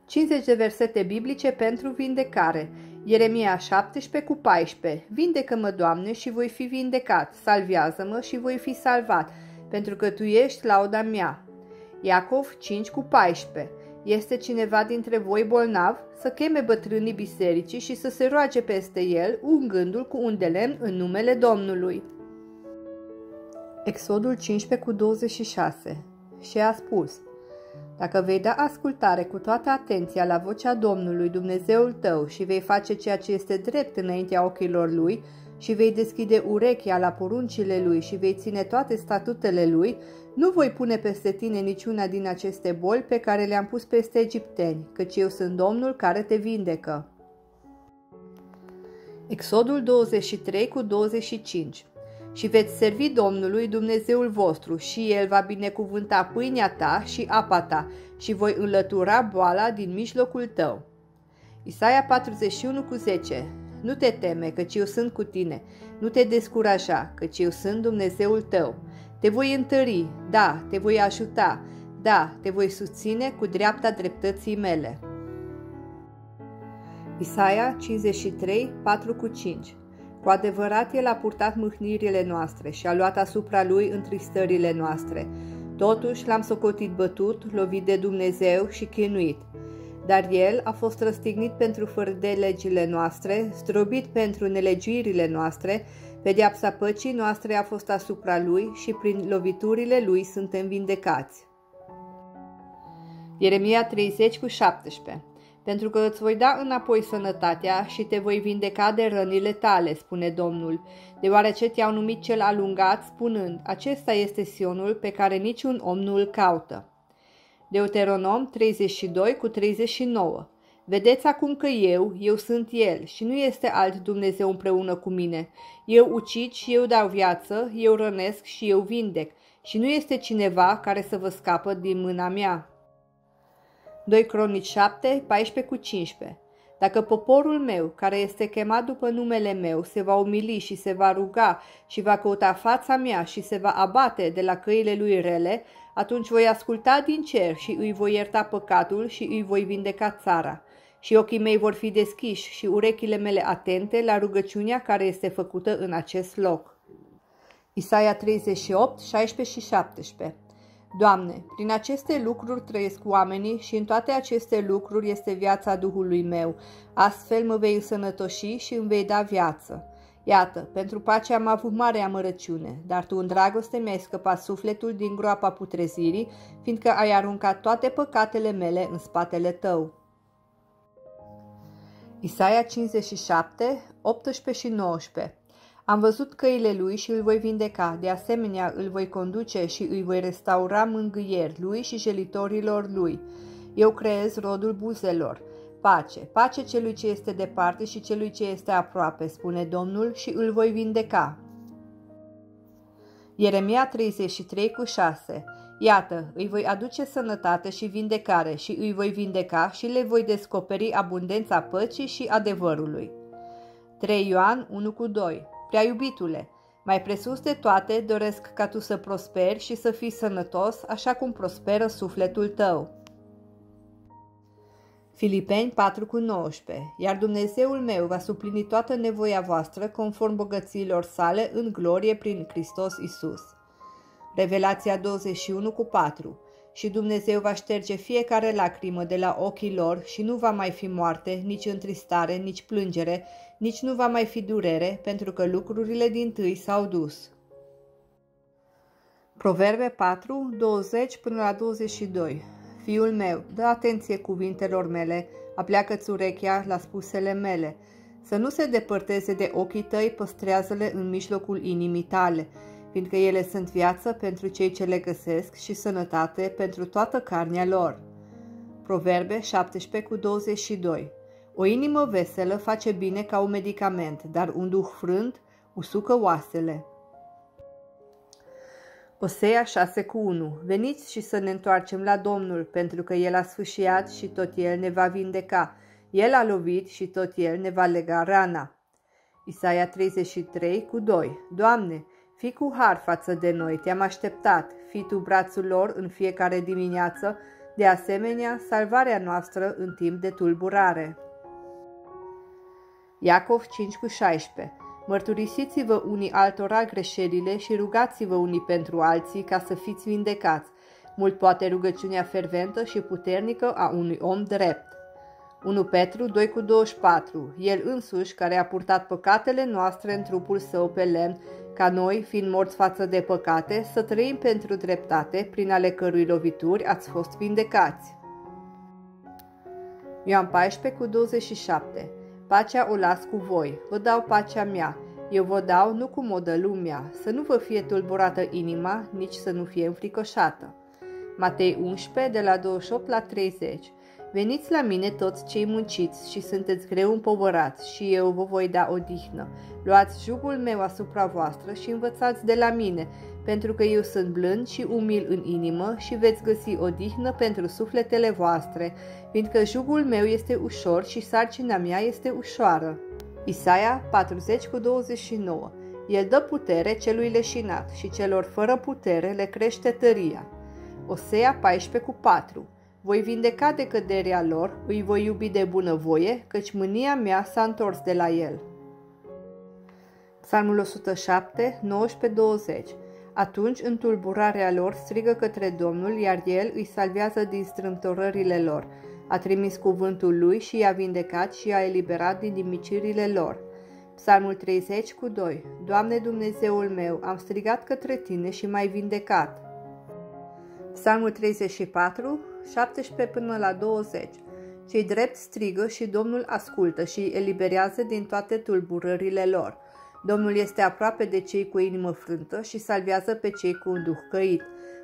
50 de versete biblice pentru vindecare. Ieremia 17 cu 14. Vindecă-mă, Doamne, și voi fi vindecat. Salvează-mă și voi fi salvat, pentru că Tu ești lauda mea. Iacov 5 cu 14. Este cineva dintre voi bolnav? Să cheme bătrânii bisericii și să se roage peste el, ungându-l cu un de lemn în numele Domnului. Exodul 15 cu 26. Și a spus: dacă vei da ascultare cu toată atenția la vocea Domnului Dumnezeul tău și vei face ceea ce este drept înaintea ochilor Lui și vei deschide urechea la poruncile Lui și vei ține toate statutele Lui, nu voi pune peste tine niciuna din aceste boli pe care le-am pus peste egipteni, căci eu sunt Domnul care te vindecă. Exodul 23 cu 25. Și veți servi Domnului Dumnezeul vostru și El va binecuvânta pâinea ta și apa ta și voi înlătura boala din mijlocul tău. Isaia 41 cu 10. Nu te teme, căci eu sunt cu tine, nu te descuraja, căci eu sunt Dumnezeul tău. Te voi întări, da, te voi ajuta, da, te voi susține cu dreapta dreptății mele. Isaia 53, 4 cu 5. Cu adevărat El a purtat mâhnirile noastre și a luat asupra Lui întristările noastre. Totuși l-am socotit bătut, lovit de Dumnezeu și chinuit. Dar El a fost răstignit pentru fără de legile noastre, zdrobit pentru nelegiuirile noastre, pedeapsa păcii noastre a fost asupra Lui și prin loviturile Lui suntem vindecați. Ieremia 30 cu 17. Pentru că îți voi da înapoi sănătatea și te voi vindeca de rănile tale, spune Domnul, deoarece te-au numit cel alungat, spunând, acesta este Sionul pe care niciun om nu îl caută. Deuteronom 32 cu 39. Vedeți acum că eu sunt El și nu este alt Dumnezeu împreună cu mine. Eu ucid și eu dau viață, eu rănesc și eu vindec și nu este cineva care să vă scapă din mâna mea. 2 Cronici 7, 14 cu 15. Dacă poporul meu, care este chemat după numele meu, se va umili și se va ruga și va căuta fața mea și se va abate de la căile lui rele, atunci voi asculta din cer și îi voi ierta păcatul și îi voi vindeca țara. Și ochii mei vor fi deschiși și urechile mele atente la rugăciunea care este făcută în acest loc. Isaia 38, 16 și 17. Doamne, prin aceste lucruri trăiesc oamenii și în toate aceste lucruri este viața Duhului meu. Astfel mă vei însănătoși și îmi vei da viață. Iată, pentru pace am avut mare amărăciune, dar Tu în dragoste mi-ai scăpat sufletul din groapa putrezirii, fiindcă ai aruncat toate păcatele mele în spatele Tău. Isaia 57, 18 și 19. Am văzut căile lui și îl voi vindeca, de asemenea îl voi conduce și îi voi restaura mângâieri lui și jelitorilor lui. Eu creez rodul buzelor. Pace, pace celui ce este departe și celui ce este aproape, spune Domnul, și îl voi vindeca. Ieremia 33 cu 6. Iată, îi voi aduce sănătate și vindecare și îi voi vindeca și le voi descoperi abundența păcii și adevărului. 3 Ioan 1 cu 2. Prea iubitule, mai presus de toate doresc ca tu să prosperi și să fii sănătos, așa cum prosperă sufletul tău. Filipeni 4 cu 19. Iar Dumnezeul meu va suplini toată nevoia voastră conform bogățiilor sale în glorie prin Hristos Iisus. Revelația 21 cu 4. Și Dumnezeu va șterge fiecare lacrimă de la ochii lor și nu va mai fi moarte, nici întristare, nici plângere, nici nu va mai fi durere, pentru că lucrurile dintâi s-au dus. Proverbe 4, 20 până la 22. Fiul meu, dă atenție cuvintelor mele, apleacă-ți urechea la spusele mele. Să nu se depărteze de ochii tăi, păstrează-le în mijlocul inimii tale, fiindcă ele sunt viață pentru cei ce le găsesc și sănătate pentru toată carnea lor. Proverbe 17 cu 22. O inimă veselă face bine ca un medicament, dar un duh frânt usucă oasele. Osea 6 cu 1. Veniți și să ne întoarcem la Domnul, pentru că El a sfâșiat și tot El ne va vindeca. El a lovit și tot El ne va lega rana. Isaia 33 cu 2. Doamne, fii cu har față de noi, te-am așteptat, fii Tu brațul lor în fiecare dimineață, de asemenea salvarea noastră în timp de tulburare. Iacov 5:16. Mărturisiți-vă unii altora greșelile și rugați-vă unii pentru alții ca să fiți vindecați. Mult poate rugăciunea ferventă și puternică a unui om drept. 1 Petru 2:24. El însuși, care a purtat păcatele noastre în trupul său pe lemn, ca noi, fiind morți față de păcate, să trăim pentru dreptate, prin ale cărui lovituri ați fost vindecați. Ioan 14:27. Pacea o las cu voi, vă dau pacea mea, eu vă dau nu cum o dă lumea, să nu vă fie tulburată inima, nici să nu fie înfricoșată. Matei 11, de la 28 la 30. Veniți la mine toți cei munciți și sunteți greu împovărați și eu vă voi da odihnă. Luați jugul meu asupra voastră și învățați de la mine, pentru că eu sunt blând și umil în inimă și veți găsi odihnă pentru sufletele voastre, fiindcă jugul meu este ușor și sarcina mea este ușoară. Isaia 40:29. El dă putere celui leșinat și celor fără putere le crește tăria. Osea 14:4. Voi vindeca de căderea lor, îi voi iubi de bunăvoie, căci mânia mea s-a întors de la el. Psalmul 107, 19-20. Atunci, în tulburarea lor, strigă către Domnul, iar El îi salvează din strâmtorările lor. A trimis cuvântul Lui și i-a vindecat și i-a eliberat din nimicirile lor. Psalmul 30:2. Doamne Dumnezeul meu, am strigat către Tine și m-ai vindecat. Psalmul 34, 17-20. Cei drepți strigă și Domnul ascultă și îi eliberează din toate tulburările lor. Domnul este aproape de cei cu inimă frântă și salvează pe cei cu un duh căit.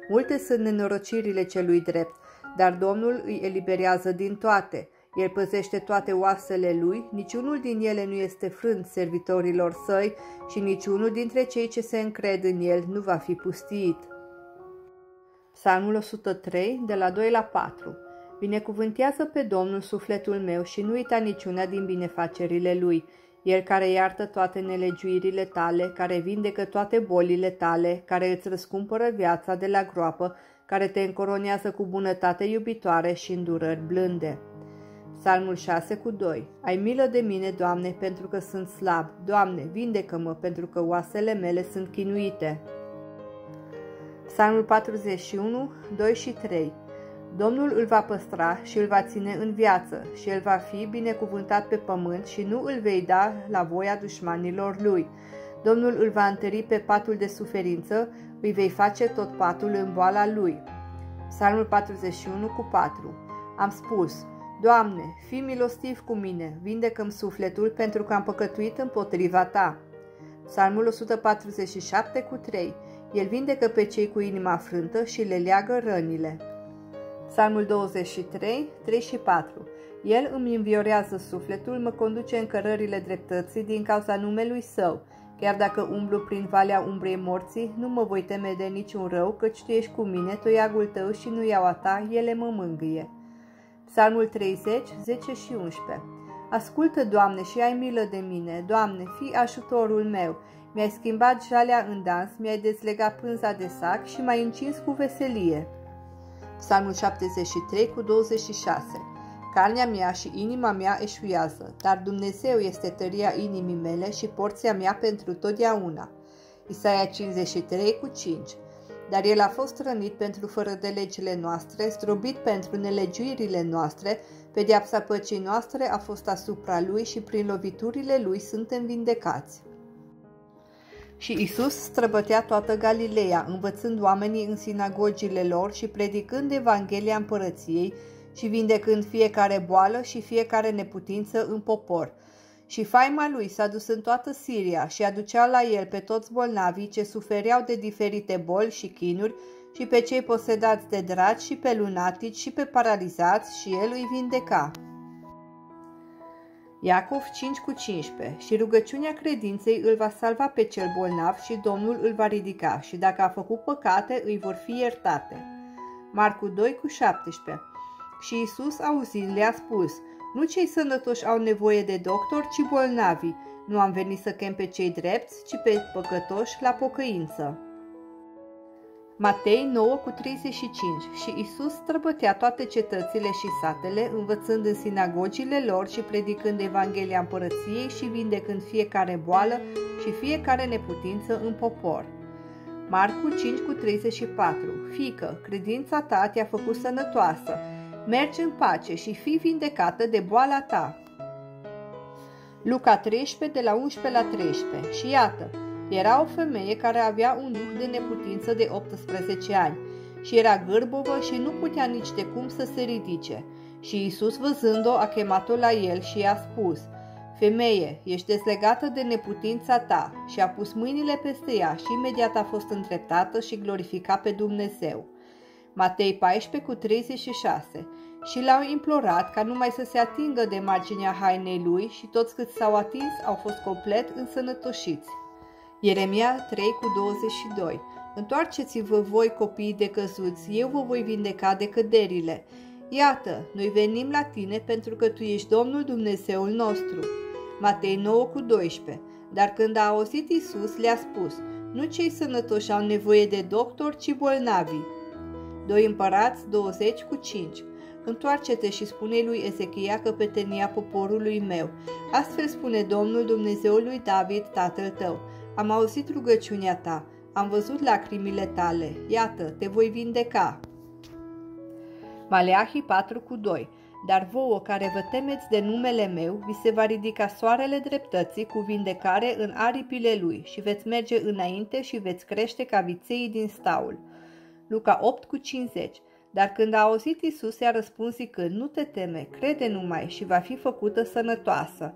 Multe sunt nenorocirile celui drept, dar Domnul îi eliberează din toate. El păzește toate oasele lui, niciunul din ele nu este frânt servitorilor săi și niciunul dintre cei ce se încred în el nu va fi pustiit. Psalmul 103, de la 2 la 4. Binecuvântează pe Domnul sufletul meu și nu uita niciuna din binefacerile Lui. El care iartă toate nelegiuirile tale, care vindecă toate bolile tale, care îți răscumpără viața de la groapă, care te încoronează cu bunătate iubitoare și îndurări blânde. Psalmul 6:2. Ai milă de mine, Doamne, pentru că sunt slab. Doamne, vindecă-mă, pentru că oasele mele sunt chinuite. Psalmul 41, 2 și 3. Domnul îl va păstra și îl va ține în viață și el va fi binecuvântat pe pământ și nu îl vei da la voia dușmanilor lui. Domnul îl va întări pe patul de suferință, îi vei face tot patul în boala lui. Psalmul 41:4. Am spus, Doamne, fii milostiv cu mine, vindecă-mi sufletul pentru că am păcătuit împotriva Ta. Psalmul 147:3. El vindecă pe cei cu inima frântă și le leagă rănile. Psalmul 23, 3 și 4. El îmi înviorează sufletul, mă conduce în cărările dreptății din cauza numelui Său. Chiar dacă umblu prin valea umbrei morții, nu mă voi teme de niciun rău, căci Tu ești cu mine, toiagul Tău și nuiaua Ta, ele mă mângâie. Psalmul 30, 10 și 11. Ascultă, Doamne, și ai milă de mine. Doamne, fii ajutorul meu. Mi-ai schimbat jalea în dans, mi-ai dezlegat pânza de sac și m-ai încins cu veselie. Psalmul 73:26. Carnea mea și inima mea eșuiază, dar Dumnezeu este tăria inimii mele și porția mea pentru totdeauna. Isaia 53:5. Dar El a fost rănit pentru fără de legile noastre, zdrobit pentru nelegiuirile noastre, pedeapsa păcii noastre a fost asupra Lui și prin loviturile Lui suntem vindecați. Și Isus străbătea toată Galileea, învățând oamenii în sinagogile lor și predicând Evanghelia împărăției și vindecând fiecare boală și fiecare neputință în popor. Și faima lui s-a dus în toată Siria și aducea la el pe toți bolnavii ce sufereau de diferite boli și chinuri și pe cei posedați de draci și pe lunatici și pe paralizați și el îi vindeca. Iacov 5:15. Și rugăciunea credinței îl va salva pe cel bolnav și Domnul îl va ridica și dacă a făcut păcate îi vor fi iertate. Marcu 2:17. Și Isus, auzind, le-a spus, nu cei sănătoși au nevoie de doctor, ci bolnavii. Nu am venit să chem pe cei drepți, ci pe păcătoși la pocăință. Matei 9:35. Și Isus străbătea toate cetățile și satele, învățând în sinagogile lor și predicând Evanghelia Împărăției și vindecând fiecare boală și fiecare neputință în popor. Marcu 5:34. Fiică, credința ta te-a făcut sănătoasă. Mergi în pace și fii vindecată de boala ta. Luca 13, de la 11 la 13. Și iată, era o femeie care avea un duh de neputință de 18 ani și era gârbovă și nu putea nici de cum să se ridice. Și Iisus, văzând-o, a chemat-o la el și i-a spus: Femeie, ești dezlegată de neputința ta, și a pus mâinile peste ea și imediat a fost îndreptată și glorifica pe Dumnezeu. Matei 14:36. Și l-au implorat ca numai să se atingă de marginea hainei lui și toți câți s-au atins au fost complet însănătoșiți. Ieremia 3:22. Întoarceți-vă voi, copiii de căzuți, eu vă voi vindeca de căderile. Iată, noi venim la tine pentru că tu ești Domnul Dumnezeul nostru. Matei 9:12. Dar când a auzit Iisus, le-a spus: nu cei sănătoși au nevoie de doctor, ci bolnavii. 2 Împărați 20:5. Întoarce-te și spune lui Ezechia căpetenia poporului meu. Astfel spune Domnul, Dumnezeul lui David, tatăl tău: am auzit rugăciunea ta, am văzut lacrimile tale, iată, te voi vindeca. Maleahi 4:2. Dar vouă care vă temeți de numele meu, vi se va ridica soarele dreptății cu vindecare în aripile lui și veți merge înainte și veți crește ca vițeii din staul. Luca 8:50. Dar când a auzit Iisus, i-a răspuns zicând: nu te teme, crede numai și va fi făcută sănătoasă.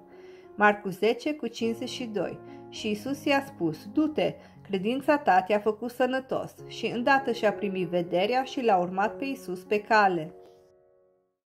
Marcu 10:52. Și Iisus i-a spus: du-te, credința ta te-a făcut sănătos. Și îndată și-a primit vederea și l-a urmat pe Iisus pe cale.